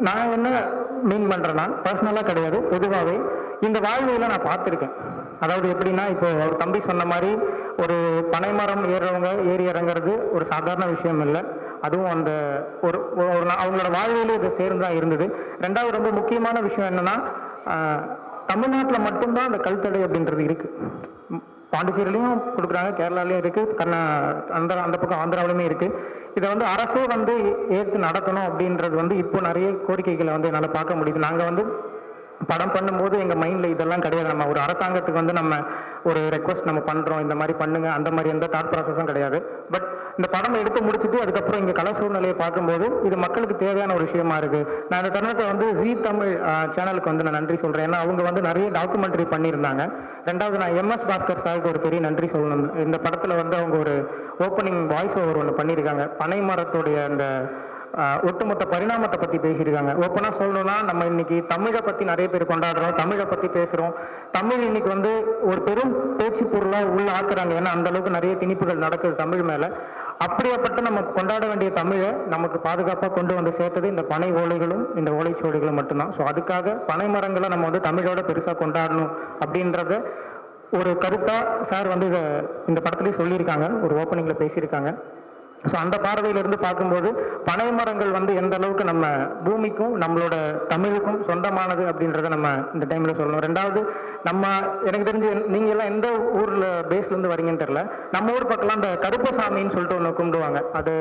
நான் என்ன மீன் பண்ணுறேன்னா பர்சனலாக கிடையாது, பொதுவாகவே இந்த வாழ்வியலை நான் பார்த்துருக்கேன். அதாவது எப்படின்னா, இப்போ அவர் தம்பி சொன்ன மாதிரி ஒரு பனைமரம் ஏறுறவங்க ஏறி இறங்குறது ஒரு சாதாரண விஷயம் இல்லை. அதுவும் அந்த ஒரு அவங்களோட வாழ்வியலே இது சேர்ந்து தான் இருந்தது. ரெண்டாவது ரொம்ப முக்கியமான விஷயம் என்னென்னா, தமிழ்நாட்டில் மட்டும்தான் அந்த கல்தடை அப்படின்றது இருக்குது. பாண்டிச்சேரியிலையும் கொடுக்குறாங்க, கேரளாலையும் இருக்குது, அந்த பக்கம் ஆந்திராவிலுமே இருக்குது. இதை வந்து அரசே வந்து ஏற்று நடத்தணும் அப்படின்றது வந்து இப்போ நிறைய கோரிக்கைகளை வந்து என்னால் பார்க்க முடியுது. நாங்கள் வந்து படம் பண்ணும்போது எங்கள் மைண்டில் இதெல்லாம் கிடையாது. நம்ம ஒரு அரசாங்கத்துக்கு வந்து நம்ம ஒரு ரெக்வஸ்ட் நம்ம பண்ணுறோம், இந்த மாதிரி பண்ணுங்க, அந்த மாதிரி எந்த தாட் ப்ராசஸும் கிடையாது. பட் இந்த படம் எடுத்து முடிச்சுட்டு அதுக்கப்புறம் இங்கே கலை சூழ்நிலையை பார்க்கும்போது இது மக்களுக்கு தேவையான ஒரு விஷயமா இருக்குது. நான் இந்த தருணத்தை வந்து ஜீ தமிழ் சேனலுக்கு வந்து நான் நன்றி சொல்கிறேன். ஏன்னா அவங்க வந்து நிறைய டாக்குமெண்ட்ரி பண்ணியிருந்தாங்க. ரெண்டாவது நான் எம்எஸ் பாஸ்கர் சாருக்கு ஒரு பெரிய நன்றி சொல்லணும். இந்த படத்தில் வந்து அவங்க ஒரு ஓப்பனிங் வாய்ஸ் ஓவர் ஒன்று பண்ணியிருக்காங்க. பனை மரத்துடைய அந்த ஒட்டுமொத்த பரிணாமத்தை பற்றி பேசியிருக்காங்க. ஓப்பனாக சொல்லணும்னா, நம்ம இன்னைக்கு தமிழை பற்றி நிறைய பேர் கொண்டாடுறோம், தமிழை பற்றி பேசுகிறோம். தமிழ் இன்னைக்கு வந்து ஒரு பெரும் பேச்சு பொருளாக உள்ள ஆக்குறாங்க. ஏன்னா அந்த அளவுக்கு நிறைய திணிப்புகள் நடக்குது தமிழ் மேலே. அப்படியாப்பட்ட நம்ம கொண்டாட வேண்டிய தமிழை நமக்கு பாதுகாப்பாக கொண்டு வந்து சேர்த்தது இந்த பனை ஓலைகளும் இந்த ஓலைச்சுவடிகளும் மட்டும்தான். ஸோ அதுக்காக பனை மரங்களை நம்ம வந்து தமிழோட பெருசாக கொண்டாடணும் அப்படின்றத ஒரு கருத்தாக சார் வந்து இந்த படத்துலேயே சொல்லியிருக்காங்க, ஒரு ஓப்பனிங்கில் பேசியிருக்காங்க. ஸோ அந்த பார்வையிலிருந்து பார்க்கும்போது பனை மரங்கள் வந்து எந்த அளவுக்கு நம்ம பூமிக்கும் நம்மளோட தமிழுக்கும் சொந்தமானது அப்படின்றத நம்ம இந்த டைமில் சொல்லணும். ரெண்டாவது, எனக்கு தெரிஞ்சு நீங்கள் எல்லாம் எந்த ஊரில் பேஸ்லேருந்து வரீங்கன்னு தெரில, நம்ம ஊர் பக்கம்லாம் அந்த கருப்பசாமின்னு சொல்லிட்டு ஒன்று கும்பிடுவாங்க. அது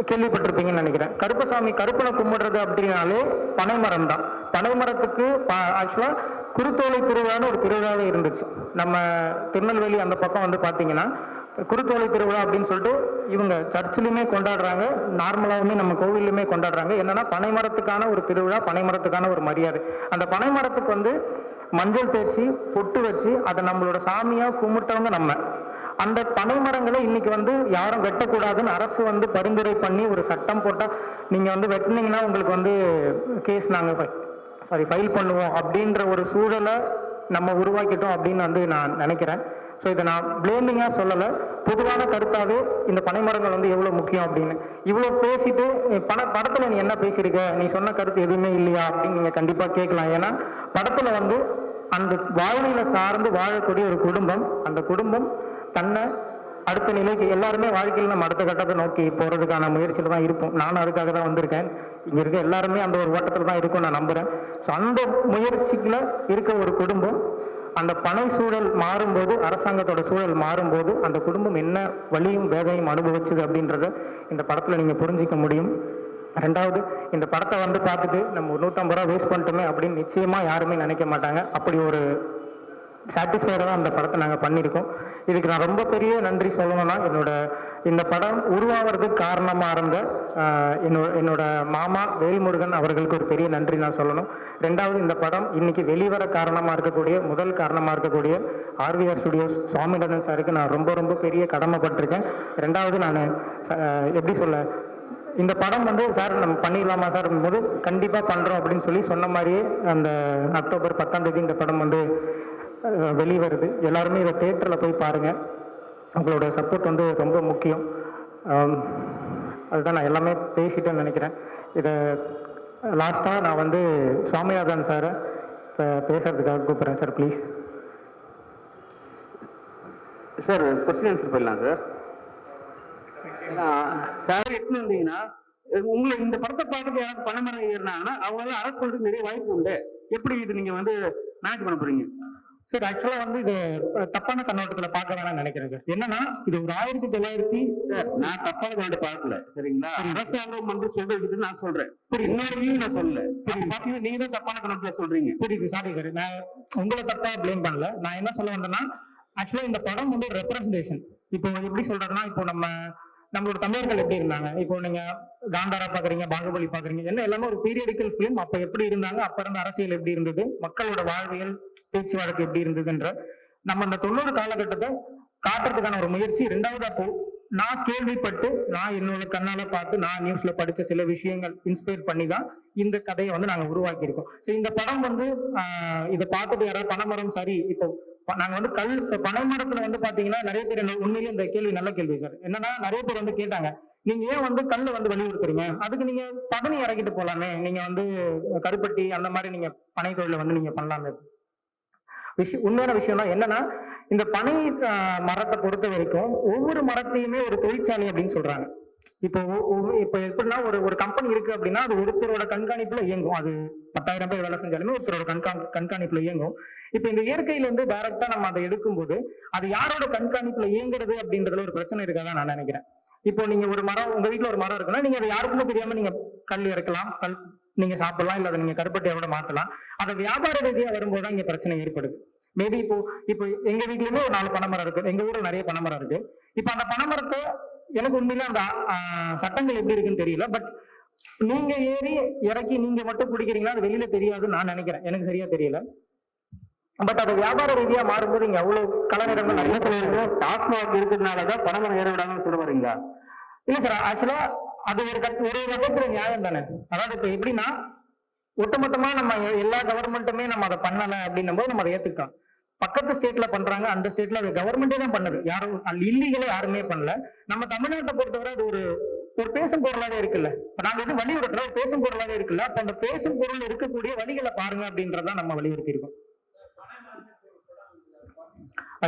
கேள்விப்பட்டிருப்பீங்கன்னு நினைக்கிறேன். கருப்பசாமி, கருப்பனை கும்பிடுறது அப்படின்னாலே பனைமரம் தான். பனைமரத்துக்கு ஆக்சுவலாக குருத்தோலை திருவிழான்னு ஒரு திருவிழாவே இருந்துச்சு. நம்ம திருநெல்வேலி அந்த பக்கம் வந்து பார்த்தீங்கன்னா குருத்தோலை திருவிழா அப்படின்னு சொல்லிட்டு இவங்க சர்ச்சிலுமே கொண்டாடுறாங்க, நார்மலாகவுமே நம்ம கோவிலுமே கொண்டாடுறாங்க. என்னன்னா பனைமரத்துக்கான ஒரு திருவிழா, பனைமரத்துக்கான ஒரு மரியாதை. அந்த பனைமரத்துக்கு வந்து மஞ்சள் தேய்ச்சி பொட்டு வச்சு அதை நம்மளோட சாமியாக கும்பிட்டவங்க நம்ம. அந்த பனைமரங்களை இன்னைக்கு வந்து யாரும் வெட்டக்கூடாதுன்னு அரசு வந்து பரிந்துரை பண்ணி ஒரு சட்டம் போட்டால் நீங்கள் வந்து வெட்டினீங்கன்னா உங்களுக்கு வந்து கேஸ் நாங்கள் ஃபைல் பண்ணுவோம் அப்படின்ற ஒரு சூழலை நம்ம உருவாக்கிட்டோம் அப்படின்னு வந்து நான் நினைக்கிறேன். ஸோ இதை நான் பிளேமிங்காக சொல்லலை, பொதுவான கருத்தாகவே இந்த பனைமரங்கள் வந்து எவ்வளோ முக்கியம் அப்படின்னு. இவ்வளோ பேசிட்டு படத்தில் நீ என்ன பேசியிருக்க, நீ சொன்ன கருத்து எதுவுமே இல்லையா அப்படின்னு நீங்கள் கண்டிப்பாக கேட்கலாம். ஏன்னா படத்தில் வந்து அந்த வாழ்வியலை சார்ந்து வாழக்கூடிய ஒரு குடும்பம், அந்த குடும்பம் தன்னை அடுத்த நிலைக்கு எல்லாருமே வாழ்க்கையில் நம்ம அடுத்த கட்டத்தை நோக்கி போகிறதுக்கான முயற்சியில் தான் இருப்போம். நானும் அதுக்காக தான் வந்திருக்கேன். இங்கே இருக்க எல்லாருமே அந்த ஒரு ஓட்டத்தில் தான் இருக்கும் நான் நம்புகிறேன். ஸோ அந்த முயற்சிக்குள்ள இருக்க ஒரு குடும்பம் அந்த பனை சூழல் மாறும்போது, அரசாங்கத்தோட சூழல் மாறும்போது அந்த குடும்பம் என்ன வலியும் வேதையும் அனுபவிச்சுது அப்படின்றத இந்த படத்தில் நீங்கள் புரிஞ்சிக்க முடியும். ரெண்டாவது, இந்த படத்தை வந்து பார்த்துட்டு நம்ம 150 ரூபா வேஸ்ட் பண்ணிட்டோமே அப்படின்னு நிச்சயமாக யாருமே நினைக்க மாட்டாங்க. அப்படி ஒரு சாட்டிஸ்ஃபைடாக அந்த படத்தை நாங்கள் பண்ணியிருக்கோம். இதுக்கு நான் ரொம்ப பெரிய நன்றி சொல்லணும்னா, இந்த படம் உருவாகிறதுக்கு காரணமாக இருந்த என்னோட மாமா வேல்முருகன் அவர்களுக்கு ஒரு பெரிய நன்றி நான் சொல்லணும். ரெண்டாவது, இந்த படம் இன்னைக்கு வெளிவர முதல் காரணமாக இருக்கக்கூடிய ஆர்விஆர் ஸ்டுடியோஸ் சுவாமிநாதன் சாருக்கு நான் ரொம்ப ரொம்ப பெரிய கடமைப்பட்டிருக்கேன். ரெண்டாவது, நான் எப்படி சொல்ல, இந்த படம் வந்து சார் நம்ம பண்ணிடலாமா சார் போது கண்டிப்பாக பண்ணுறோம் அப்படின்னு சொன்ன மாதிரியே அந்த அக்டோபர் 10ஆம் தேதி இந்த படம் வந்து வெளிவருது. எல்லாருமே இதை தியேட்டரில் போய் பாருங்கள். உங்களோட சப்போர்ட் வந்து ரொம்ப முக்கியம். அதுதான் நான் எல்லாமே பேசிட்டேன்னு நினைக்கிறேன். இதை லாஸ்ட்டாக நான் வந்து சுவாமிநாதன் சாரை பேசுறதுக்காக கூப்பிட்றேன். Sir please. Sir question answer பண்ணலாம் சார். சார் எட்டுன்னு வந்தீங்கன்னா உங்களுக்கு இந்த படத்தை பார்த்துட்டு யாராவது பணமரம் ஏறினாங்கன்னா அவங்களால அரசு பண்ணுறதுக்கு நிறைய வாய்ப்பு உண்டு. எப்படி இது நீங்கள் வந்து மேனேஜ் பண்ண போறீங்க? சார் ஆக்சுவலாக வந்து இது தப்பான கண்ணோட்டத்தில் பார்க்க வேணாம்னு நினைக்கிறேன் சார். என்னன்னா, இது ஒரு 1900 சார் நான் தப்பான கண்ணோட்ட பார்க்கல, சரிங்களா? அரசாங்கம் வந்து சொல்றது நான் சொல்றேன், இன்னொரு நான் சொல்லல. பாத்தீங்கன்னா நீங்க தான் தப்பான கண்ணோட்டத்துல சொல்றீங்க. புரியுது, சாரி சார், நான் உங்களை தப்பா பிளேம் பண்ணல. நான் என்ன சொல்ல வந்தேன்னா, ஆக்சுவலாக இந்த படம் வந்து ஒரு ரெப்ரஸன்டேஷன். இப்போ எப்படி சொல்றதுன்னா, இப்போ நம்மளோட தமிழர்கள் எப்படி இருந்தாங்க, இப்போ நீங்க காந்தாரா பாக்குறீங்க, பாகுபலி பாக்குறீங்க, என்ன எல்லாமே ஒரு பீரியடிக்கல் பிலிம். அப்ப எப்படி இருந்தாங்க, அப்ப இருந்த அரசியல் எப்படி இருந்தது, மக்களோட வாழ்வியல் பேச்சு வழக்கு எப்படி இருந்ததுன்ற நம்ம அந்த 90 காலகட்டத்தை காட்டுறதுக்கான ஒரு முயற்சி. ரெண்டாவது, அப்போ நான் கேள்விப்பட்டு நான் என்னோட கண்ணால பார்த்து நான் நியூஸ்ல படிச்ச சில விஷயங்கள் இன்ஸ்பயர் பண்ணி தான் இந்த கதையை வந்து நாங்க உருவாக்கியிருக்கோம். ஸோ இந்த படம் வந்து இதை பார்த்துட்டு யாராவது பனைமரம் சரி இப்போ நாங்க வந்து இப்போ பனைமரத்துல வந்து பாத்தீங்கன்னா நிறைய பேர் உண்மையிலேயே இந்த கேள்வி நல்ல கேள்வி சார். என்னன்னா நிறைய பேர் வந்து கேட்டாங்க, நீங்க ஏன் வந்து கல்லை வந்து வலியுறுத்துறீங்க, அதுக்கு நீங்க பதனி இறக்கிட்டு போலாமே, நீங்க வந்து கருப்பட்டி அந்த மாதிரி நீங்க பனை தொழில வந்து நீங்க பண்ணலாமே. உண்மையான விஷயம் தான் என்னன்னா, இந்த பனை மரத்தை பொறுத்த வரைக்கும் ஒவ்வொரு மரத்தையுமே ஒரு தொழிற்சாலை அப்படின்னு சொல்றாங்க. இப்போ இப்போ எப்படின்னா ஒரு கம்பெனி இருக்கு அப்படின்னா அது ஒருத்தரோட கண்காணிப்புல இயங்கும். அது 10,000 பேர் வேலை செஞ்சாலுமே ஒருத்தரோட கண்காணிப்புல இயங்கும். இப்போ இந்த இயற்கையில இருந்து டைரக்டா நம்ம அதை எடுக்கும்போது அது யாரோட கண்காணிப்புல இயங்குறது அப்படின்றதுல ஒரு பிரச்சனை இருக்காதான் நான் நினைக்கிறேன். இப்போ நீங்க ஒரு மரம் உங்க வீட்டுல ஒரு மரம் இருக்குன்னா நீங்க அதை யாருக்குமே தெரியாம நீங்க கல் இறக்கலாம், நீங்க சாப்பிடலாம், இல்ல அதை நீங்க கருப்பட்டியோட மாத்தலாம். அதை வியாபார ரீதியா வரும்போது தான் இங்க பிரச்சனை ஏற்படுது. மேபி இப்போ எங்க வீட்லயுமே ஒரு 4 பனைமரம் இருக்கு, எங்க ஊர்ல நிறைய பனைமரம் இருக்கு. இப்ப அந்த பனைமரத்தை எனக்கு உண்மையில அந்த சட்டங்கள் எப்படி இருக்குன்னு தெரியல. பட் நீங்க ஏறி இறக்கி நீங்க மட்டும் பிடிக்கிறீங்களா அது வெளியில தெரியாதுன்னு நான் நினைக்கிறேன், எனக்கு சரியா தெரியல. பட் அது வியாபார ரீதியா மாறும்போது இங்க அவ்வளவு கலநிறங்கள் நிறைய சொல்லுவாங்க. டாஸ்மாக் இருக்கிறதுனாலதான் பனைமரம் ஏற விடாமன்னு சொல்ல வரீங்களா? இல்ல சார், ஆக்சுவலா அது ஒரு விதத்துல நியாயம் தானே. அதாவது இப்ப எப்படின்னா ஒட்டுமொத்தமா நம்ம எல்லா கவர்மெண்ட்டுமே நம்ம அதை பண்ணல அப்படின்னும் போது நம்ம அதை ஏத்துக்கலாம். பக்கத்து ஸ்டேட்ல பண்றாங்க, அந்த ஸ்டேட்ல அது கவர்மெண்டே தான் பண்ணுது, யாரும் இல்லீகலா யாருமே பண்ணல. நம்ம தமிழ்நாட்டை பொறுத்தவரை அது ஒரு பேசும் பொருளாவே இருக்குல்ல. இப்ப நாங்க வந்து வலியுறுத்துற ஒரு பேசும் பொருளாவே இருக்குல்ல. அப்ப அந்த பேசும் பொருள் இருக்கக்கூடிய வழிகளை பாருங்க அப்படின்றதான் நம்ம வலியுறுத்தி இருக்கோம்.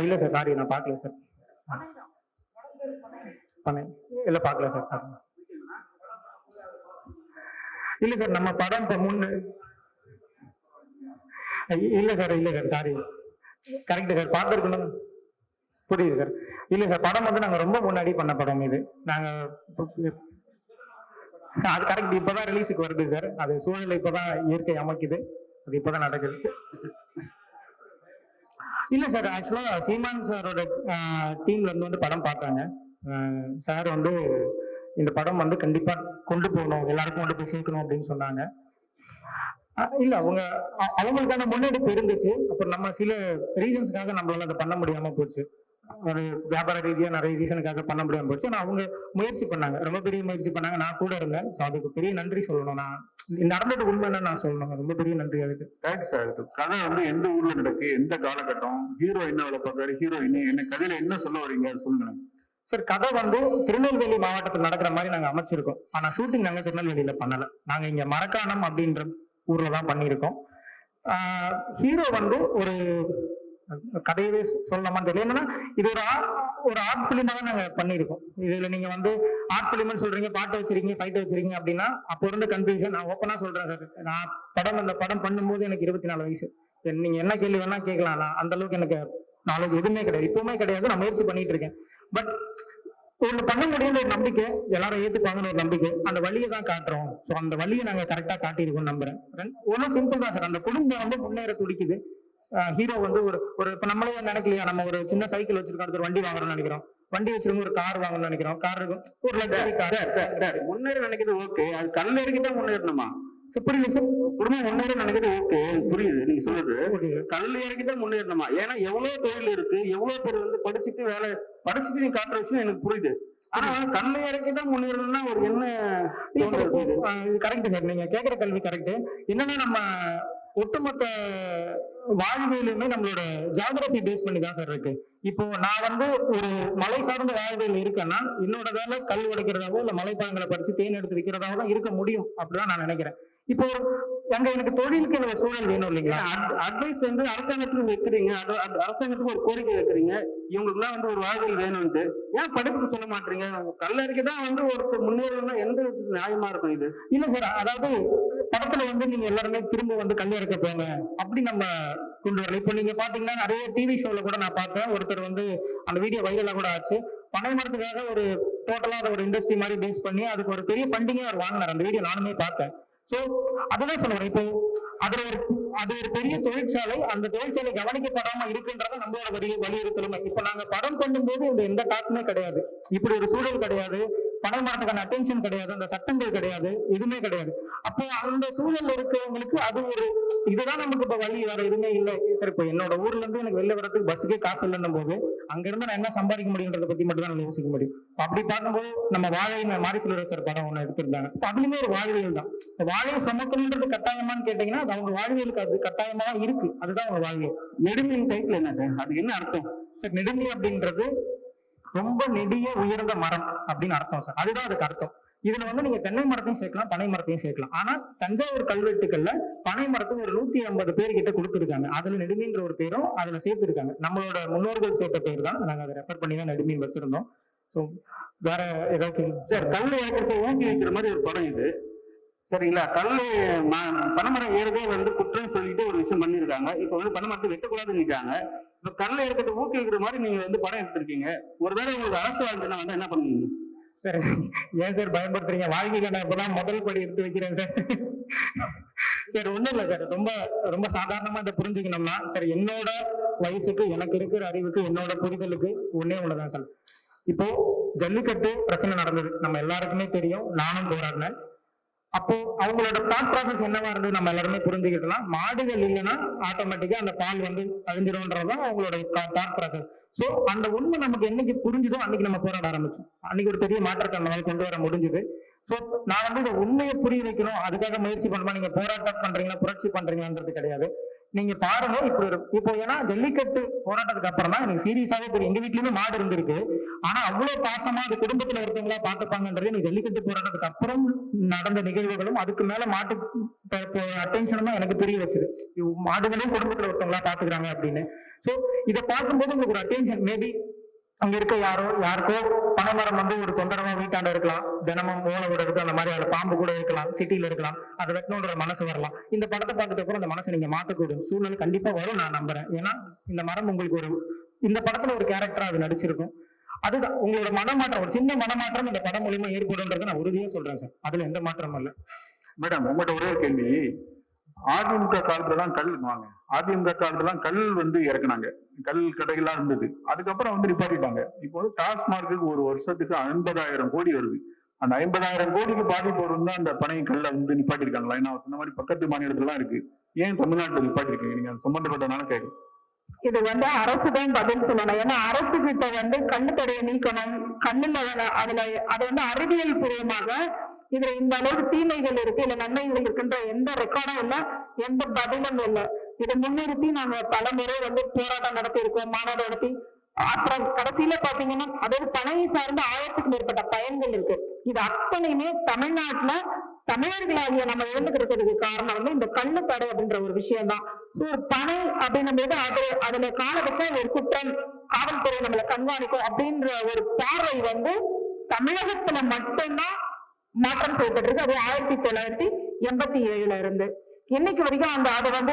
இல்ல சார், சாரி நான் பார்க்கல சார். இல்ல பார்க்கல சார். சார் இல்ல சார், நம்ம படம் இல்ல சார், இல்ல சார், சாரி. கரெக்ட் சார், பார்த்துருக்கணும். புரியுது சார். இல்ல சார், படம் வந்து நாங்க ரொம்ப முன்னாடி பண்ண படம் இது. நாங்க அது கரெக்ட், இப்பதான் ரிலீஸுக்கு வருது சார். அது சூழ்நிலை இப்பதான் இயற்கை அமைக்குது, அது இப்பதான் நடக்குது. இல்ல சார், ஆக்சுவலா சீமான் சாரோட டீம்ல இருந்து வந்து படம் பார்த்தாங்க. சார் வந்து இந்த படம் வந்து கண்டிப்பா கொண்டு போகணும், எல்லாருக்கும் கொண்டு போய் சேர்க்கணும் அப்படின்னு சொன்னாங்க. இல்ல அவங்களுக்கான முன்னெடுப்பு இருந்துச்சு. அப்புறம் நம்ம சில ரீசன்ஸ்க்காக நம்மளால அதை பண்ண முடியாம போச்சு. ஒரு வியாபார ரீதியா நிறைய ரீசனுக்காக பண்ண முடியாம போச்சு. ஆனா அவங்க முயற்சி பண்ணாங்க, ரொம்ப பெரிய முயற்சி பண்ணாங்க. நான் கூட இருந்தேன். ஸோ அதுக்கு பெரிய நன்றி சொல்லணும். நான் நடந்தது உண்மைன்னு நான் சொல்லணும், ரொம்ப பெரிய நன்றி அதுக்கு. Correct sir. கதை வந்து எந்த ஊர்ல நடக்கு, எந்த காலகட்டம், ஹீரோ என்ன வேலை பார்க்காரு, ஹீரோயின் என்ன, கதையில என்ன சொல்ல வரீங்க சொல்லுங்க சார். கதை வந்து திருநெல்வேலி மாவட்டத்தில் நடக்கிற மாதிரி நாங்க அமைச்சிருக்கோம். ஆனா ஷூட்டிங் நாங்க திருநெல்வேலியில பண்ணல, நாங்க இங்க மரக்காணம் அப்படின்ற ஊர்ல தான் பண்ணியிருக்கோம். ஹீரோ வந்து ஒரு கதையவே சொல்லலாமான்னு தெரியல. என்னன்னா இது ஒரு ஆர்ட் பிலிமா தான் நாங்க பண்ணியிருக்கோம். இதுல நீங்க வந்து ஆர்ட் பிலிம்னு சொல்றீங்க, பாட்டு வச்சிருக்கீங்க, ஃபைட் வச்சிருக்கீங்க அப்படின்னா அப்போ இருந்த கன்ஃபியூஷன். நான் ஓப்பனா சொல்றேன் சார், நான் இந்த படம் பண்ணும்போது எனக்கு 24 வயசு. நீங்க என்ன கேள்வி வேணா கேட்கலாம், நான் அந்த அளவுக்கு எனக்கு நாலேஜ் எதுவுமே கிடையாது, இப்பவுமே கிடையாது. நான் முயற்சி பண்ணிட்டு இருக்கேன். பட் ஒண்ணு பண்ண முடியும்னு ஒரு நம்பிக்கை, எல்லாரும் ஏத்துப்பாங்கன்னு ஒரு நம்பிக்கை, அந்த வழியை தான் காட்டுறோம். ஸோ அந்த வழியை நாங்க கரெக்டா காட்டியிருக்கோம் நம்புறேன். ஒன்றும் சிம்பிள் தான் சார். அந்த குடும்பம் வந்து முன்னேற துடிக்குது. ஹீரோ வந்து ஒரு இப்ப நம்மளே நினைக்கலையா, நம்ம ஒரு சின்ன சைக்கிள் வச்சிருக்கோம், ஒரு வண்டி வாங்குறோம்னு நினைக்கிறோம், வண்டி வச்சிருக்கோம், ஒரு கார் வாங்கணும்னு நினைக்கிறோம், கார் இருக்கும், ஒரு லக்ஸரி கார். சார் முன்னேற நினைக்கிறது ஓகே, அது கல்ல இறக்கிதான் முன்னேறணுமா? புரியுது சார், குடும்பம் முன்னேற நினைக்கிறது ஓகே, புரியுது நீங்க சொல்றது. கல் இறக்கிதான் முன்னேறணுமா? ஏன்னா எவ்வளவு தொழில் இருக்கு, எவ்வளவு பேர் வந்து படிச்சுட்டு நீ காட்டுற விஷயம் எனக்கு புரியுது. ஆனா கல்ல இறக்கிதான் முன்னேறணும்னா ஒரு என்ன? கரெக்ட் சார், நீங்க கேட்கிற கல்வி கரெக்ட். என்னன்னா நம்ம ஒட்டுமொத்த வாழ்வியலுமே நம்மளோட ஜியாகிரபி பேஸ் பண்ணி தான் சார் இருக்கு. இப்போ நான் வந்து ஒரு மலை சார்ந்த வாழ்வியல் இருக்கேன்னா என்னோட வேலை கல் உடைக்கிறதாவோ இல்ல மலைப்பழங்களை பறிச்சு தேன் எடுத்து விற்கிறதாவோ தான் இருக்க முடியும் அப்படிதான் நான் நினைக்கிறேன். இப்போ எனக்கு தொழிலுக்கு ஒரு சூழல் வேணும் இல்லைங்களா? அட்வைஸ் வந்து அரசாங்கத்துக்கு வைக்கிறீங்க, அரசாங்கத்துக்கு ஒரு கோரிக்கை வைக்கிறீங்க, இவங்களுக்கு எல்லாம் வந்து ஒரு வாழ்வியல் வேணும்ட்டு. ஏன் படிப்புக்கு சொல்ல மாட்டீங்க? கல்லறிக்கை தான் வந்து ஒருத்தர் முன்னேறணும்னா எந்த நியாயமா இருக்கும் இது? இல்ல சார், அதாவது படத்துல வந்து நீங்க எல்லாருமே திரும்ப வந்து கல் இறக்க போங்க அப்படி நம்ம கொண்டு வரல. இப்போ நீங்க பாத்தீங்கன்னா நிறைய டிவி ஷோல கூட நான் பார்த்தேன், ஒருத்தர் வந்து அந்த வீடியோ வைரலா கூட ஆச்சு. பனை மரத்துக்காக ஒரு டோட்டலா ஒரு இண்டஸ்ட்ரி மாதிரி பேஸ் பண்ணி அதுக்கு ஒரு பெரிய ஃபண்டிங்கே அவர் வாங்கினார். அந்த வீடியோ நானுமே பார்த்தேன். சோ அதுதான் சொல்றேன். இப்போ அது ஒரு பெரிய தொழிற்சாலை, அந்த தொழிற்சாலை கவனிக்கப்படாம இருக்குன்றத நம்மளோட வலியுறுத்தலுமே. இப்ப நாங்க படம் பண்ணும்போது இந்த எந்த டாக்குமே கிடையாது, இப்படி ஒரு சூழல் கிடையாது. பனை மரத்துக்கான அட்டென்ஷன் கிடையாது, அந்த சட்டங்கள் கிடையாது, எதுவுமே கிடையாது. அப்போ அந்த சூழல் இருக்கிறவங்களுக்கு அது ஒரு இதுதான் நமக்கு இப்ப வழி, வேற எதுவுமே இல்லை. சரி, இப்போ என்னோட ஊர்ல இருந்து எனக்கு வெளில வரதுக்கு பஸ்ஸுக்கே காசு இல்லைன்னும் போது அங்க இருந்து நான் என்ன சம்பாதிக்க முடியுன்றதை பத்தி மட்டும் தான் யோசிக்க முடியும். அப்படி பார்க்கும்போது நம்ம வாழை மாரி செல்வராசர் படம் ஒண்ணு எடுத்திருந்தாங்க. இப்போ அதுலயுமே ஒரு வாழ்வியல் தான். வாழையை சுமக்கணுன்றது கட்டாயமான்னு கேட்டீங்கன்னா அது அவங்க வாழ்வியலுக்கு அது கட்டாயமா இருக்கு. அதுதான் அவங்க வாழ்வியல். நெடுமையின் டைட்டில் என்ன சார், அது என்ன அர்த்தம்? சார், நெடுமை அப்படின்றது ரொம்ப நெடிய உயர்ந்த மரம் அப்படின்னு அர்த்தம் சார். அதுதான் அதுக்கு அர்த்தம். இதுல வந்து நீங்க தென்னை மரத்தையும் சேர்க்கலாம், பனை மரத்தையும் சேர்க்கலாம். ஆனா தஞ்சாவூர் கல்வெட்டுக்கள்ல பனை மரத்துக்கு ஒரு 150 பேர் கிட்ட கொடுத்துருக்காங்க. அதுல நெடுமின்ற ஒரு பேரும் அதுல சேர்த்திருக்காங்க. நம்மளோட முன்னோர்கள் சேர்த்த பேர் தான். நாங்க அதை ரெஃபர் பண்ணி தான் நெடுமின் வச்சிருந்தோம். ஸோ வேற ஏதாவது சார், கல் ஏற்கனவே ஊங்கி வைக்கிற மாதிரி ஒரு படம் இது, சரிங்களா? பனைமரம் ஏறதே வந்து குற்றம் சொல்லிட்டு ஒரு விஷயம் பண்ணிருக்காங்க. இப்ப வந்து பனைமரத்தை வெட்டக்கூடாதுன்னு நிற்காங்க. இப்ப கல்லை ஏற்கனவே ஊக்கி வைக்கிற மாதிரி நீங்க வந்து படம் எடுத்திருக்கீங்க. ஒருவேளை உங்களுக்கு அரசு வாழ்க்கைனா வந்து என்ன பண்ணுவீங்க? சார், ஏன் சார் பயன்படுத்துறீங்க? வாழ்க்கைக்கு நான் இப்பதான் முதல் படி எடுத்து வைக்கிறேன் சார். சார், ஒண்ணும் இல்லை சார். ரொம்ப ரொம்ப சாதாரணமா இதை புரிஞ்சுக்கணும்னா சார், என்னோட வயசுக்கு, எனக்கு இருக்கிற அறிவுக்கு, என்னோட புரிதலுக்கு ஒன்னே ஒண்ணுதான் சார். இப்போ ஜல்லிக்கட்டு பிரச்சனை நடந்தது, நம்ம எல்லாருக்குமே தெரியும். நானும் போராடினேன். அப்போ அவங்களோட தாட் ப்ராசஸ் என்னவா இருந்தது நம்ம எல்லாருமே புரிஞ்சுக்கிட்டோம்னா, மாடுகள் இல்லைன்னா ஆட்டோமேட்டிக்கா அந்த பால் வந்து அழிஞ்சிடும்ன்றதுதான் அவங்களோட தாட் ப்ராசஸ். சோ அந்த உண்மை நமக்கு என்னைக்கு புரிஞ்சுதோ அன்னைக்கு நம்ம போராட ஆரம்பிச்சோம். அன்னைக்கு ஒரு பெரிய மாற்றத்தை நம்மளால கொண்டு வர முடிஞ்சுது. சோ நான் வந்து இந்த உண்மையை புரிய வைக்கணும், அதுக்காக முயற்சி பண்ணுவேன். நீங்க போராட்டம் பண்றீங்களா, புரட்சி பண்றீங்களான்றது கிடையாது. நீங்க பாருங்க, இப்போ ஏன்னா ஜல்லிக்கட்டு போராட்டத்துக்கு அப்புறம் தான் எனக்கு சீரியஸாவே தெரியும். எங்க வீட்லயுமே மாடு இருந்திருக்கு. ஆனா அவ்வளவு பாசமா அது குடும்பத்துல ஒருத்தவங்களா பாத்துப்பாங்கன்றது எனக்கு ஜல்லிக்கட்டு போராட்டத்துக்கு அப்புறம் நடந்த நிகழ்வுகளும் அதுக்கு மேல மாட்டு அட்டென்ஷனும் தான் எனக்கு தெரிய வச்சது. மாடுகளையும் குடும்பத்துல ஒருத்தவங்களா பாத்துக்கிறாங்க அப்படின்னு. சோ இதை பார்க்கும்போது உங்களுக்கு ஒரு அட்டென்ஷன், மேபி அங்க இருக்க யாருக்கோ பனைமரம் வந்து ஒரு தொந்தரவா வீட்டாண்ட இருக்கலாம், தினமும் ஓலை கூட இருக்கு, அந்த மாதிரி அதுல பாம்பு கூட இருக்கலாம், சிட்டியில இருக்கலாம், அதை வெட்டணுன்ற மனசு வரலாம். இந்த படத்தை பார்த்துட்டு அப்புறம் அந்த மனசை நீங்க மாத்தக்கூடிய சூழ்நிலை கண்டிப்பா வரும், நான் நம்புறேன். ஏன்னா இந்த மரம் உங்களுக்கு இந்த படத்துல ஒரு கேரக்டரா அது நடிச்சிருக்கும். அதுதான் உங்களோட மனமாற்றம், ஒரு சின்ன மனமாற்றம் இந்த படம் மூலியமா ஏற்படும்ன்றதை நான் உறுதியா சொல்றேன் சார். அதுல எந்த மாற்றமும் இல்லை. மேடம், உங்கள்கிட்ட ஒரே ஒரு கேள்வி. அதிமுக காலத்துல தான் கல் வாங்க, அதிமுக காலத்துல தான் கல் வந்து இறக்குனாங்க, கல் கடைகளா இருந்தது. அதுக்கப்புறம் வந்து நிப்பாட்டிட்டாங்க. இப்போ வந்து டாஸ்மார்க்கு ஒரு வருஷத்துக்கு 50,000 கோடி வருது. அந்த 50,000 கோடிக்கு பாதிப்பு வரும் தான் அந்த பனை கல்லை வந்து நிப்பாட்டிருக்காங்களா? ஏன்னா சொன்ன மாதிரி பக்கத்து மாநிலத்துல இருக்கு, ஏன் தமிழ்நாட்டில் நிப்பாட்டிருக்கீங்க? நீங்க அது சம்பந்தப்பட்டனால கேட்கும். இது வந்து அரசு தான் பதில் சொல்லணும். ஏன்னா அரசு கிட்ட வந்து கண்ணு தடையை நீக்கணும், கண்ணுல அதுல அது வந்து அறிவியல் பூர்வமாக இதுல இந்த அளவுக்கு தீமைகள் இருக்கு, இல்ல நன்மைகள் இருக்குன்ற எந்த ரெக்கார்டும் இல்ல, எந்த பதிலும் இல்லை. இதை முன்னிறுத்தி நாங்க பல முறை வந்து போராட்டம் நடத்தி இருக்கோம், மாநாடு நடத்தி. அப்புறம் கடைசியில பாத்தீங்கன்னா அதாவது பனையை சார்ந்த 1000க்கும் மேற்பட்ட பயன்கள் இருக்கு. இது அத்தனையுமே தமிழ்நாட்டுல தமிழர்களாகிய நம்ம இழந்துக்கிறதுக்கு காரணம் வந்து இந்த கண்ணு தடை அப்படின்ற ஒரு விஷயம் தான். பனை அப்படின்னும் போது அதுல கால வச்சா ஒரு குற்றம், காவல்துறை நம்மளை கண்காணிக்கும் அப்படின்ற ஒரு பார்வை வந்து தமிழகத்துல மட்டும்தான் மாற்றம் செய்யப்பட்டிருக்கு. அது 1987 இருந்து இன்னைக்கு வரைக்கும் அதை வந்து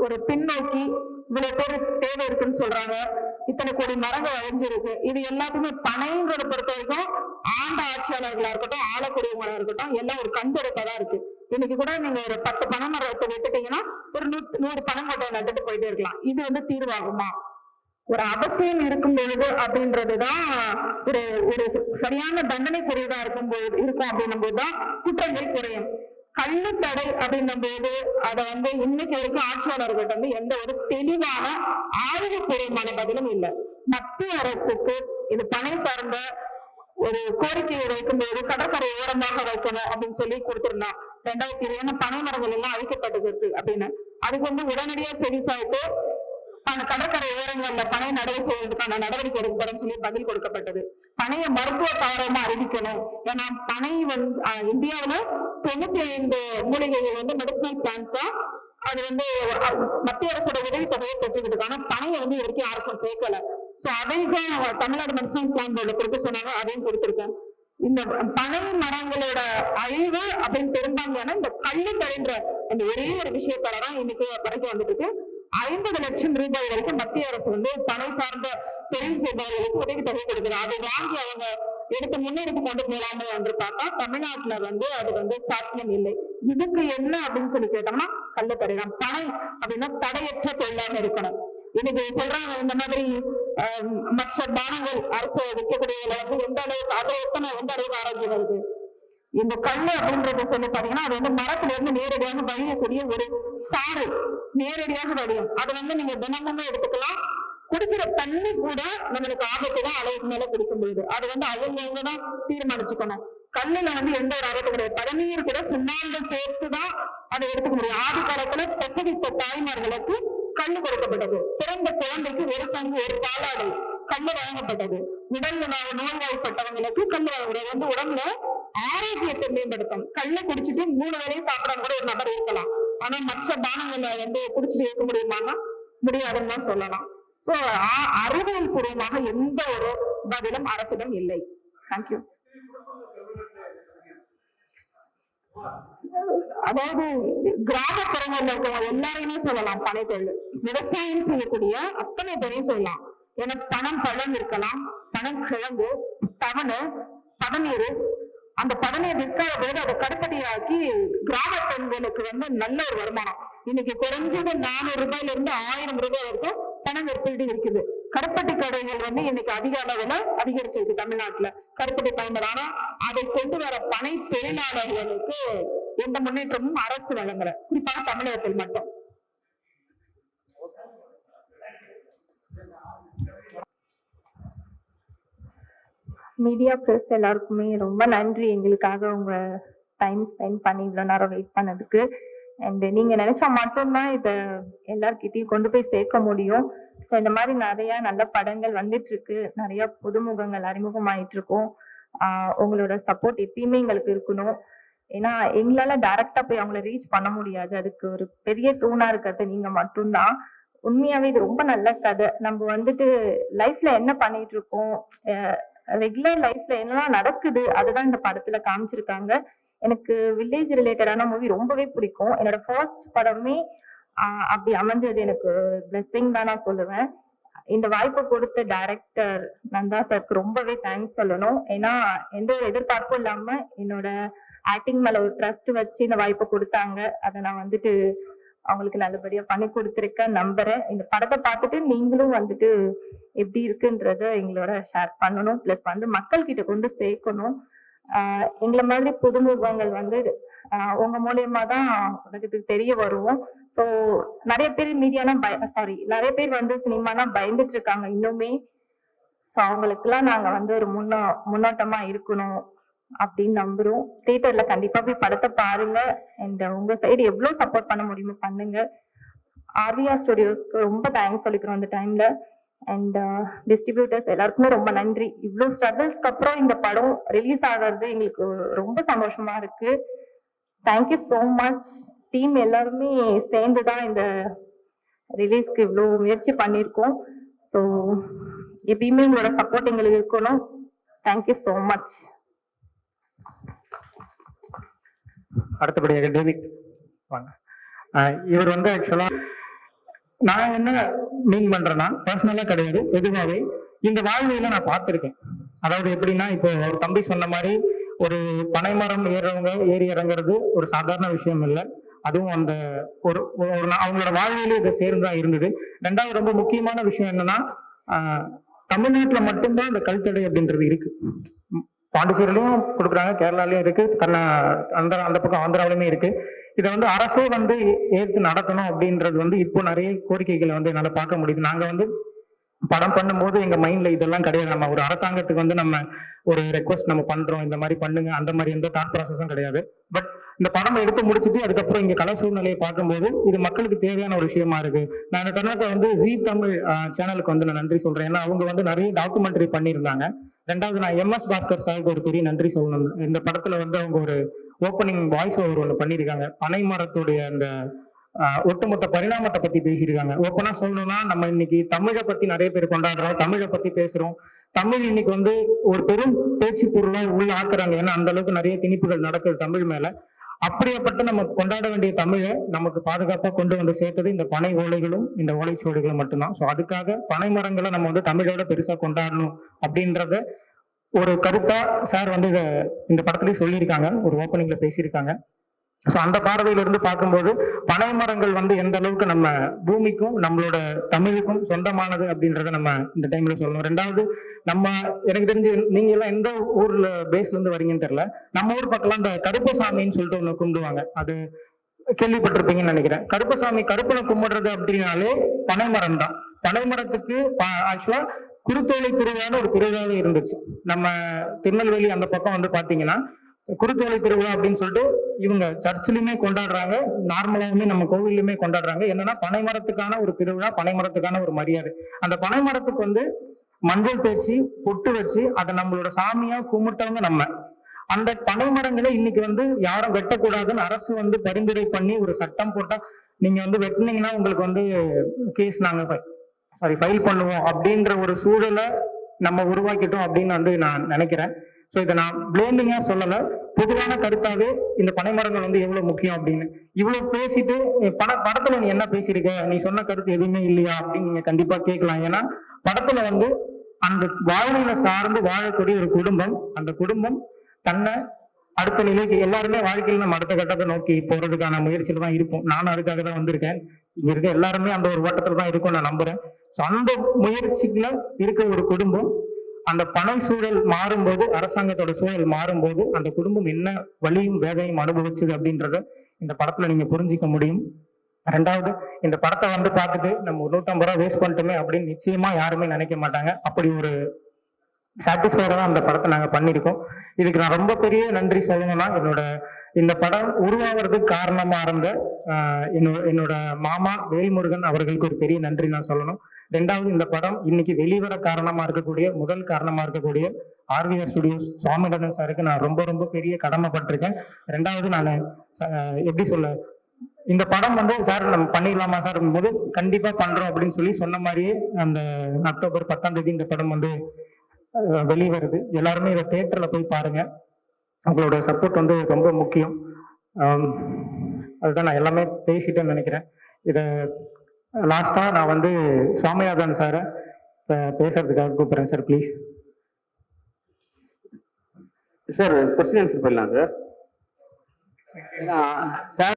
ஒரு பின்னோக்கி இவ்வளவு பேர் தேவை இருக்குன்னு சொல்றாங்க. இத்தனை கோடி மரங்கள் அழிஞ்சிருக்கு. இது எல்லாத்துக்குமே பனைங்கிறத பொறுத்த வரைக்கும் ஆண்ட ஆட்சியாளர்களா இருக்கட்டும், ஆளக்கூடியவங்களா இருக்கட்டும், எல்லாம் ஒரு கண்துடைப்பதான் இருக்கு. இன்னைக்கு கூட நீங்க ஒரு 10 பனை மரத்தை விட்டுட்டீங்கன்னா ஒரு 100 பனைங்கொட்டையை நட்டுட்டு போயிட்டே இருக்கலாம். இது வந்து தீர்வாகுமா? ஒரு அவசியம் இருக்கும் பொழுது அப்படின்றதுதான் ஒரு சரியான தண்டனைக்குரியதா இருக்கும் அப்படின்னும் போதுதான் குற்றங்கள் குறையும். கண்ணு தடை அப்படின்னும் போது அதை வந்து இன்னைக்கு வரைக்கும் ஆட்சியாளர்கள் வந்து எந்த ஒரு தெளிவான ஆய்வுபூர்வமான பதிலும் இல்லை. மத்திய அரசுக்கு இது பனை சார்ந்த ஒரு கோரிக்கையை வைக்கும் போது கடற்கரை ஓரமாக வைக்கணும் அப்படின்னு சொல்லி கொடுத்திருந்தான். 2020 பனை மரங்கள் எல்லாம் அழிக்கப்பட்டிருக்கு அப்படின்னு. அதுக்கு வந்து உடனடியா செவிசாய்த்து கடற்கரை ஓரங்கள்ல பனை நடவு செய்வதற்கான நடவடிக்கை எடுக்கப்படும் சொல்லி பதில் கொடுக்கப்பட்டது. பனையை மருத்துவ தாவரமா அறிவிக்கணும். ஏன்னா பனை வந்து இந்தியாவில 95 மூலிகைகள் வந்து மெடிசனல் பிளான்ஸா அது வந்து மத்திய அரசோட உதவித்தொகையை பெற்றுக்கிட்டு, ஆனா பனையை வந்து வரைக்கும் யாருக்கும் சேர்க்கல. சோ அதையும் தமிழ்நாடு மெடிசனல் பிளான் போர்டு கொடுக்க சொன்னாங்க, அதையும் கொடுத்திருக்கோம். இந்த பனை மரங்களோட அழிவு அப்படின்னு பெரும்பான்மையான இந்த கள்ளு தடைன்ற அந்த ஒரே ஒரு விஷயத்தாலதான் இன்னைக்கு வரைக்கும் வந்துட்டு இருக்கு. 50 லட்சம் ரூபாய் வரைக்கும் மத்திய அரசு வந்து பனை சார்ந்த தொழில் செய்பவர்களுக்கு உதவி தொகை கொடுக்குறாங்க. அதை வாங்கி அவங்க எடுத்து முன்னெடுத்து கொண்டு போலாமே என்று பார்த்தா தமிழ்நாட்டுல வந்து அது வந்து சாத்தியம் இல்லை. இதுக்கு என்ன அப்படின்னு சொல்லி கேட்டோம்னா கள்ளு தடை தான். பனை அப்படின்னா தடையற்ற தொழிலாக இருக்கணும். இன்னைக்கு சொல்றாங்க இந்த மாதிரி மற்ற பானங்கள் அரசு விற்கக்கூடியதுல வந்து எந்த அளவுக்கு அதை எந்த அளவுக்கு ஆரோக்கியம் வருது. இந்த கல்லு அப்படின்றத சொல்லி பாத்தீங்கன்னா அது வந்து மரத்துல இருந்து நேரடியாக வழியக்கூடிய ஒரு சாறு, நேரடியாக வழியும். அதை வந்து நீங்க தினமுமே எடுத்துக்கலாம். குடிக்கிற தண்ணி கூட நம்மளுக்கு ஆபத்து தான் அளவுக்கு மேல குடிக்க முடியுது. அது வந்து அவங்க தான் தீர்மானிச்சுக்கணும். கல்லுல வந்து எந்த ஒரு ஆபத்து கிடையாது. பதநீர் கூட சுண்ணாம்பு சேர்த்துதான் அதை எடுத்துக்க முடியும். ஆதி காலத்துல பிரசவித்த தாய்மார்களுக்கு கல்லு கொடுக்கப்பட்டது. பிறந்த குழந்தைக்கு ஒரு சங்கு ஒரு பாலாடை கல்லு வழங்கப்பட்டது. உடல்ல நோய்வாய்ப்பட்டவங்களுக்கு கல்லு வழங்குறது வந்து உடம்புல ஆரோக்கியத்தை மேம்படுத்தும். கல்லை குடிச்சிட்டு 3 வேளையும் சாப்பிடாம கூட ஒரு நபர் இருக்கலாம். ஆனா மற்ற பானங்களை வந்து குடிச்சிட்டு இருக்க முடியுமான்னா முடியாதுன்னு தான் சொல்லலாம். சோ அறிவியல் பூர்வமாக எந்த ஒரு பதிலும் அரசிடம் இல்லை. தேங்க்யூ. அதாவது கிராமப்புறங்கள்ல இருக்கவங்க எல்லாரையுமே சொல்லலாம். பனை தொழில் விவசாயம் செய்யக்கூடிய அத்தனை பேரையும் சொல்லலாம். ஏன்னா பனம் பழம் இருக்கலாம், பனம் கிழங்கு, தவணு, பதநீர். அந்த பதநீர் விற்காத போது அதை கருப்பட்டியாக்கி கிராம பெண்களுக்கு வந்து நல்ல ஒரு வருமானம். இன்னைக்கு குறைஞ்சது 400 ரூபாயில இருந்து 1000 ரூபாய் வரைக்கும் பணம் விற்பீடு இருக்குது. கருப்பட்டி கடைகள் வந்து இன்னைக்கு அதிக அளவுல அதிகரிச்சிருக்கு தமிழ்நாட்டுல கருப்பட்டி பயன்படுற. ஆனா அதை கொண்டு வர பனை தொழிலாளர்களுக்கு எந்த முன்னேற்றமும் அரசு வழங்கல, குறிப்பாக தமிழகத்தில் மட்டும். மீடியா பிரஸ் எல்லாருக்குமே ரொம்ப நன்றி. எங்களுக்காக உங்க டைம் ஸ்பெண்ட் பண்ணி இவ்வளவு நேரம் வெயிட் பண்ணதுக்கு. அண்ட் நீங்க நினைச்சா மட்டும்தான் இதை எல்லார்கிட்டையும் கொண்டு போய் சேர்க்க முடியும். ஸோ இந்த மாதிரி நிறைய நல்ல படங்கள் வந்துட்டு இருக்கு, நிறைய புதுமுகங்கள் அறிமுகமாயிட்டு இருக்கும். உங்களோட சப்போர்ட் எப்பயுமே எங்களுக்கு இருக்கணும். ஏன்னா எங்களால டைரக்டா போய் அவங்கள ரீச் பண்ண முடியாது. அதுக்கு ஒரு பெரிய தூணா இருக்கிறது நீங்க மட்டும்தான். உண்மையாவே இது ரொம்ப நல்ல கதை. நம்ம வந்துட்டு லைஃப்ல என்ன பண்ணிட்டு இருக்கோம், ரெகுலர் லைஃப்ல என்னெல்லாம் நடக்குது அதுதான் இந்த படத்துல காமிச்சிருக்காங்க. எனக்கு வில்லேஜ் ரிலேட்டடான மூவி ரொம்பவே பிடிக்கும். என்னோட ஃபர்ஸ்ட் படமே அப்படி அமைஞ்சது எனக்கு பிளெஸிங் தான் நான் சொல்லுவேன். இந்த வாய்ப்பை கொடுத்த டைரக்டர் நந்தா சாருக்கு ரொம்பவே தேங்க்ஸ் சொல்லணும். ஏன்னா எந்த ஒரு எதிர்பார்ப்பும் இல்லாம என்னோட ஆக்டிங் மேல ஒரு ட்ரஸ்ட் வச்சு இந்த வாய்ப்பை கொடுத்தாங்க. அதை நான் வந்துட்டு அவங்களுக்கு நல்லபடியா பண்ணி கொடுத்துருக்கேன் நம்புறேன். இந்த படத்தை பார்த்துட்டு நீங்களும் வந்துட்டு எப்படி இருக்குன்றத எங்களோட ஷேர் பண்ணணும். பிளஸ் வந்து மக்கள் கிட்ட கொண்டு சேர்க்கணும். எங்களை மாதிரி புதுமுகங்கள் வந்து உங்க மூலியமா தான் உலகத்துக்கு தெரிய வருவோம். ஸோ நிறைய பேர் மீடியானா நிறைய பேர் வந்து சினிமானா பயந்துட்டு இருக்காங்க இன்னுமே. ஸோ அவங்களுக்குலாம் நாங்க வந்து ஒரு முன்னோட்டமா இருக்கணும் அப்படின்னு நம்புறோம். தியேட்டர்ல கண்டிப்பா போய் படத்தை பாருங்க. அண்ட் உங்க சைடு எவ்வளவு சப்போர்ட் பண்ண முடியுமோ பண்ணுங்க. ஆர்விஆர் ஸ்டுடியோஸ்க்கு ரொம்ப தேங்க்ஸ் சொல்லிக்கிறோம் அந்த டைம்ல. அண்ட் டிஸ்ட்ரிபியூட்டர்ஸ் எல்லாருக்குமே ரொம்ப நன்றி. இவ்வளவு ஸ்ட்ரகிள்ஸ்க்கு அப்புறம் இந்த படம் ரிலீஸ் ஆகிறது எங்களுக்கு ரொம்ப சந்தோஷமா இருக்கு. Thank you so much. டீம் எல்லாருமே சேர்ந்துதான் இந்த ரிலீஸ்க்கு இவ்வளோ முயற்சி பண்ணியிருக்கோம். ஸோ எப்பயுமே உங்களோட சப்போர்ட் எங்களுக்கு இருக்கணும். Thank you so much. அடுத்தபடியாக டேவிட் வாங்க. இவர் வந்து ஆக்சுவலா நான் என்ன மீன் பண்றேன்னா பர்சனலா கிடையாது, பொதுவாகவே இந்த வாழ்வியல நான் பார்த்துருக்கேன். அதாவது எப்படின்னா, இப்போ ஒரு தம்பி சொன்ன மாதிரி ஒரு பனைமரம் ஏறி இறங்குறது ஒரு சாதாரண விஷயம் இல்லை. அதுவும் அந்த ஒரு அவங்களோட வாழ்வியலே இதை சேர்ந்துதான் இருந்தது. ரெண்டாவது ரொம்ப முக்கியமான விஷயம் என்னன்னா, தமிழ்நாட்டுல மட்டும்தான் இந்த கல்தடை அப்படின்றது இருக்கு. பாண்டிச்சேரியிலையும் கொடுக்குறாங்க, கேரளாலையும் இருக்கு, அந்த பக்கம் ஆந்திராவிலுமே இருக்கு. இதை வந்து அரசே வந்து ஏற்று நடத்தணும் அப்படின்றது வந்து இப்போ நிறைய கோரிக்கைகளை வந்து என்னால் பார்க்க முடியுது. நாங்கள் வந்து படம் பண்ணும்போது எங்க மைண்ட்ல இதெல்லாம் கிடையாது. நம்ம ஒரு அரசாங்கத்துக்கு வந்து நம்ம ஒரு ரெக்வஸ்ட் நம்ம பண்றோம், இந்த மாதிரி பண்ணுங்க, அந்த மாதிரி எந்த தாட் ப்ராசஸும் கிடையாது. பட் இந்த படம் எடுத்து முடிச்சுட்டு அதுக்கப்புறம் இங்க கலை சூழ்நிலையை பார்க்கும்போது இது மக்களுக்கு தேவையான ஒரு விஷயமா இருக்கு. நான் இந்த தருணத்தை வந்து ஜீ தமிழ் சேனலுக்கு வந்து நான் நன்றி சொல்றேன். ஏன்னா அவங்க வந்து நிறைய டாக்குமெண்ட்ரி பண்ணியிருந்தாங்க. ரெண்டாவது நான் MS பாஸ்கர் சாருக்கு ஒரு பெரிய நன்றி சொல்லணும். இந்த படத்துல வந்து அவங்க ஒரு ஓப்பனிங் வாய்ஸ் ஓவர் ஒன்று பண்ணியிருக்காங்க. பனை மரத்துடைய அந்த ஒட்டுமொத்த பரிணாமத்தை பத்தி பேசியிருக்காங்க. ஓப்பனா சொல்லணும்னா, நம்ம இன்னைக்கு தமிழை பத்தி நிறைய பேர் கொண்டாடுறோம், தமிழை பத்தி பேசுறோம். தமிழ் இன்னைக்கு வந்து ஒரு பெரும் பேச்சு பொருளா உள்ள ஆக்குறாங்க. ஏன்னா அந்த அளவுக்கு நிறைய திணிப்புகள் நடக்குது தமிழ் மேல. அப்படியேப்பட்ட நம்ம கொண்டாட வேண்டிய தமிழை நமக்கு பாதுகாப்பா கொண்டு வந்து சேர்த்தது இந்த பனை ஓலைகளும் இந்த ஓலைச்சுவடிகளும் மட்டும்தான். ஸோ அதுக்காக பனை மரங்களை நம்ம வந்து தமிழோட பெருசா கொண்டாடணும் அப்படின்றத ஒரு கருத்தா சார் வந்து இந்த படத்துலயும் சொல்லியிருக்காங்க, ஒரு ஓப்பனிங்ல பேசியிருக்காங்க. ஸோ அந்த பார்வையிலிருந்து பார்க்கும்போது பனை மரங்கள் வந்து எந்த அளவுக்கு நம்ம பூமிக்கும் நம்மளோட தமிழுக்கும் சொந்தமானது அப்படின்றத நம்ம இந்த டைம்ல சொல்லணும். ரெண்டாவது, நம்ம எனக்கு தெரிஞ்சு நீங்க எல்லாம் எந்த ஊர்ல பேஸ்ல இருந்து வரீங்கன்னு தெரியல, நம்ம ஊர் பக்கம்லாம் இந்த கருப்பசாமின்னு சொல்லிட்டு ஒண்ணு கும்பிடுவாங்க. அது கேள்விப்பட்டிருப்பீங்கன்னு நினைக்கிறேன். கருப்பசாமி கருப்பனை கும்பிடுறது அப்படின்னாலே பனைமரம் தான். பனைமரத்துக்கு ஆக்சுவலா குருத்தோலை திருவிழான்னு ஒரு திருவிழாவே இருந்துச்சு. நம்ம திருநெல்வேலி அந்த பக்கம் வந்து பாத்தீங்கன்னா குருத்தோலை திருவிழா அப்படின்னு சொல்லிட்டு இவங்க சர்ச்சிலுமே கொண்டாடுறாங்க, நார்மலாவுமே நம்ம கோவிலுமே கொண்டாடுறாங்க. என்னன்னா பனைமரத்துக்கான ஒரு திருவிழா, பனைமரத்துக்கான ஒரு மரியாதை. அந்த பனைமரத்துக்கு வந்து மஞ்சள் தேய்ச்சி பொட்டு வச்சு அதை நம்மளோட சாமியா கும்பிட்டவங்க நம்ம. அந்த பனைமரங்களை இன்னைக்கு வந்து யாரும் வெட்டக்கூடாதுன்னு அரசு வந்து பரிந்துரை பண்ணி ஒரு சட்டம் போட்டா, நீங்க வந்து வெட்டினீங்கன்னா உங்களுக்கு வந்து கேஸ் நாங்க ஃபைல் பண்ணுவோம் அப்படின்ற ஒரு சூழலை நம்ம உருவாக்கிட்டோம் அப்படின்னு வந்து நான் நினைக்கிறேன். ஸோ இதை நான் பிளேமிங்கா சொல்லல, பொதுவான கருத்தாவே இந்த பனைமரங்கள் வந்து எவ்வளவு முக்கியம் அப்படின்னு. இவ்வளவு பேசிட்டு படத்துல நீ என்ன பேசியிருக்க, நீ சொன்ன கருத்து எதுவுமே இல்லையா அப்படின்னு நீங்க கண்டிப்பா கேட்கலாம். ஏன்னா படத்துல வந்து அந்த வாழ்வியலை சார்ந்து வாழக்கூடிய ஒரு குடும்பம், அந்த குடும்பம் தன்னை அடுத்த நிலைக்கு எல்லாருமே வாழ்க்கையில் நம்ம அடுத்த கட்டத்தை நோக்கி போறதுக்கான முயற்சியில தான் இருப்போம். நானும் அதுக்காக தான் வந்திருக்கேன். இங்க இருக்க எல்லாருமே அந்த ஒரு ஓட்டத்துல தான் இருக்கும் நான் நம்புறேன். ஸோ அந்த முயற்சிக்குள்ள இருக்க ஒரு குடும்பம் அந்த பனை சூழல் மாறும்போது, அரசாங்கத்தோட சூழல் மாறும்போது அந்த குடும்பம் என்ன வலியும் வேதையும் அனுபவிச்சது அப்படின்றத இந்த படத்துல நீங்க புரிஞ்சிக்க முடியும். ரெண்டாவது, இந்த படத்தை வந்து பார்த்துட்டு நம்ம 150 ரூபா வேஸ்ட் பண்ணிட்டோமே அப்படின்னு நிச்சயமா யாருமே நினைக்க மாட்டாங்க. அப்படி ஒரு சாட்டிஸ்ஃபைடா தான் அந்த படத்தை நாங்க பண்ணியிருக்கோம். இதுக்கு நான் ரொம்ப பெரிய நன்றி சொல்லணும்னா, இந்த படம் உருவாகிறதுக்கு காரணமா இருந்த என்னோட மாமா வேல்முருகன் அவர்களுக்கு ஒரு பெரிய நன்றி நான் சொல்லணும். ரெண்டாவது, இந்த படம் இன்னைக்கு வெளிவர காரணமா இருக்கக்கூடிய முதல் காரணமா இருக்கக்கூடிய ஆர்விஆர் ஸ்டுடியோஸ் சுவாமிநாதன் சாருக்கு நான் ரொம்ப ரொம்ப பெரிய கடமைப்பட்டிருக்கேன். ரெண்டாவது, நான் எப்படி சொல்ல, இந்த படம் வந்து சார் நம்ம பண்ணிடலாமா சார் போது கண்டிப்பா பண்றோம் அப்படின்னு சொல்லி சொன்ன மாதிரியே அந்த அக்டோபர் 10ஆம் தேதி இந்த படம் வந்து வெளிவருது. எல்லாருமே இதை தியேட்டர்ல போய் பாருங்க. உங்களோட சப்போர்ட் வந்து ரொம்ப முக்கியம். அதுதான் நான் எல்லாமே பேசிட்டேன்னு நினைக்கிறேன். இதை லாஸ்டா நான் வந்து சுவாமிநாதன் சாரை பேசுறதுக்காக கூப்பிடுறேன் sir, please. Sir question answer பண்ணலாம் சார். சார்